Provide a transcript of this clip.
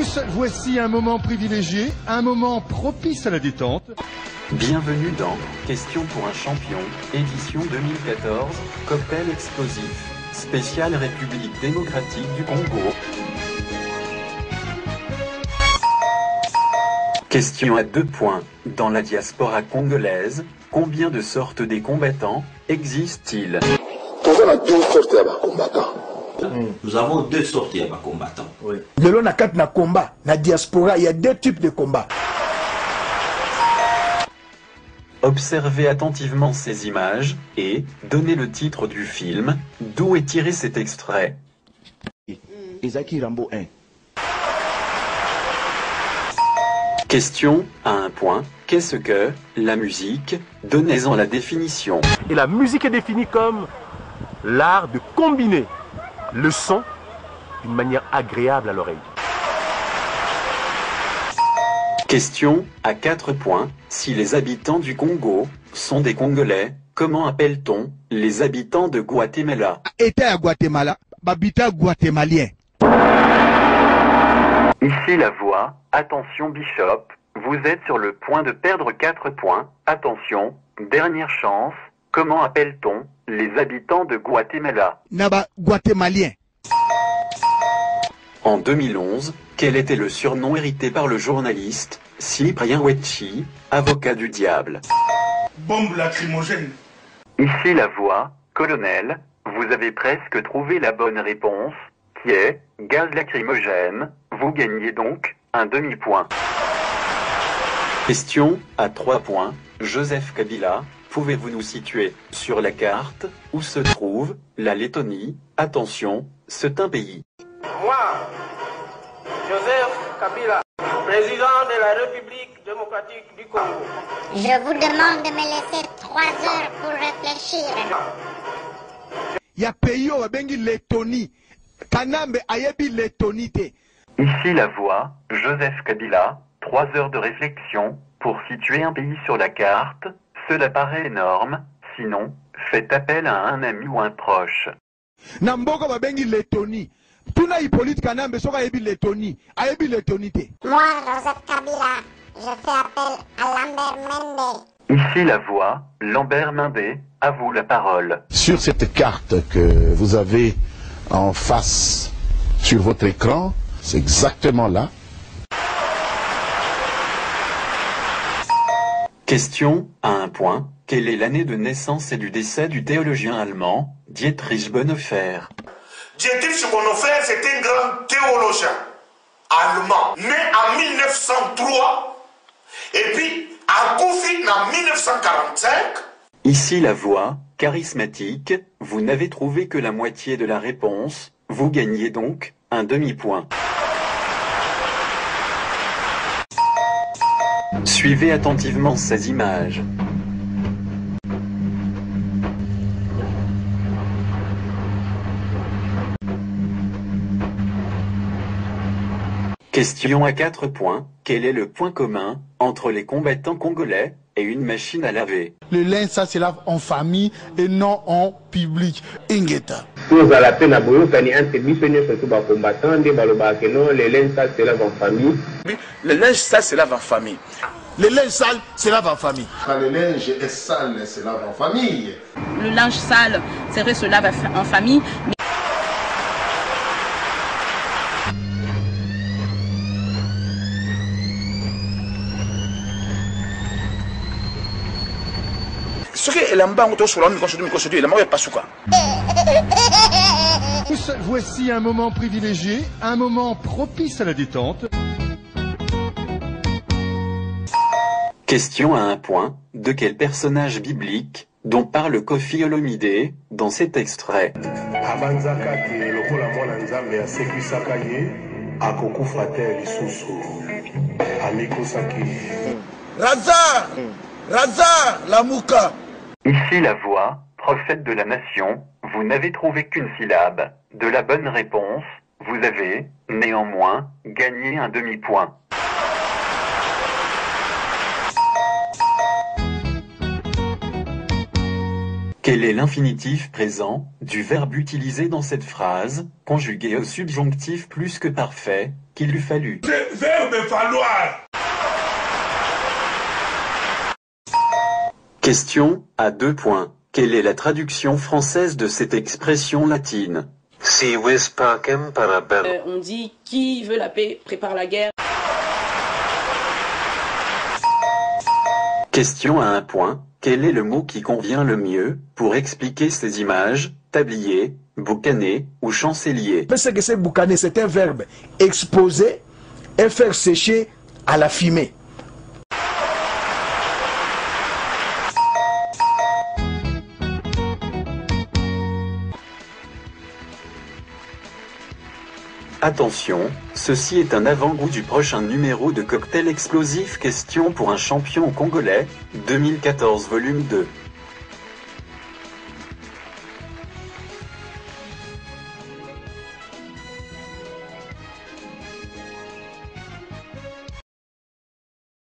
tous, voici un moment privilégié, un moment propice à la détente. Bienvenue dans Question pour un champion, édition 2014, cocktail explosif, spécial République démocratique du Congo. Question à 2 points. Dans la diaspora congolaise, combien de sortes des combattants existent-ils? Nous avons 2 sortes de combattants. Oui. Selon la carte na combat, la diaspora, il y a 2 types de combats. Observez attentivement ces images et donnez le titre du film. D'où est tiré cet extrait? Isaki Rambo 1. Question à 1 point. Qu'est-ce que la musique? Donnez-en la définition. Et la musique est définie comme l'art de combiner le son d'une manière agréable à l'oreille. Question à 4 points. Si les habitants du Congo sont des Congolais, comment appelle-t-on les habitants de Guatemala? État à Guatemala, habitat guatémalien. Ici la voix. Attention Bishop, vous êtes sur le point de perdre 4 points. Attention, dernière chance. Comment appelle-t-on les habitants de Guatemala? Naba guatémalien. En 2011, quel était le surnom hérité par le journaliste Cyprien Wetchi, avocat du diable? Bombe lacrymogène. Ici la voix. Colonel, vous avez presque trouvé la bonne réponse, qui est gaz lacrymogène. Vous gagnez donc un demi-point. Question à 3 points. Joseph Kabila, pouvez-vous nous situer sur la carte où se trouve la Lettonie? Attention, c'est un pays. Moi, Joseph Kabila, président de la République démocratique du Congo. Je vous demande de me laisser 3 heures pour réfléchir. Il y a pays où bengi Lettonie. Kanambe ayebi Lettonie te. Ici la voix. Joseph Kabila, 3 heures de réflexion pour situer un pays sur la carte. Cela paraît énorme. Sinon, faites appel à un ami ou un proche. Namboka ba bengi Lettonie. Tuna Hippolyte Kanambe soka ayebi Lettonie. Ayebi Lettonie te. Moi, Joseph Kabila, je fais appel à Lambert Mende. Ici la voix. Lambert Mende, à vous la parole. Sur cette carte que vous avez en face sur votre écran, c'est exactement là. Question à 1 point. Quelle est l'année de naissance et du décès du théologien allemand Dietrich Bonhoeffer? Dietrich Bonhoeffer, c'est un grand théologien allemand, né en 1903, et puis à Koufi en 1945. Ici la voix. Charismatique, vous n'avez trouvé que la moitié de la réponse. Vous gagnez donc un demi-point. Suivez attentivement ces images. Question à 4 points. Quel est le point commun entre les combattants congolais et une machine à laver? Le linge, ça se lave en famille et non en public. Ingeta. Nous à la peine à boyo kani antebisonyo surtout ba combattant de baloba que non le linge ça se lave en famille. Le linge, ça se lave en famille. Le linge sale se lave en famille. Quand le linge est sale, c'est lave en famille. Le linge sale, c'est vrai, se lave en famille. Ce qui est l'amba, on te sur l'homme, il est mort, pas souka. Tous, voici un moment privilégié, un moment propice à la détente. Question à 1 point. De quel personnage biblique dont parle Koffi Olomide dans cet extrait? Razar, la mouka. Ici la voix. Prophète de la nation. Vous n'avez trouvé qu'une syllabe de la bonne réponse. Vous avez, néanmoins, gagné un demi-point. Quel est l'infinitif présent du verbe utilisé dans cette phrase, conjugué au subjonctif plus que parfait, qu'il lui fallut? Verbe falloir. Question à 2 points. Quelle est la traduction française de cette expression latine? On dit qui veut la paix prépare la guerre. Question à 1 point. Quel est le mot qui convient le mieux pour expliquer ces images? Tablier, boucaner ou chancelier? Parce que c'est boucaner, c'est un verbe exposer et faire sécher à la fumée. Attention, ceci est un avant-goût du prochain numéro de Cocktail Explosif, question pour un champion congolais, 2014 volume 2.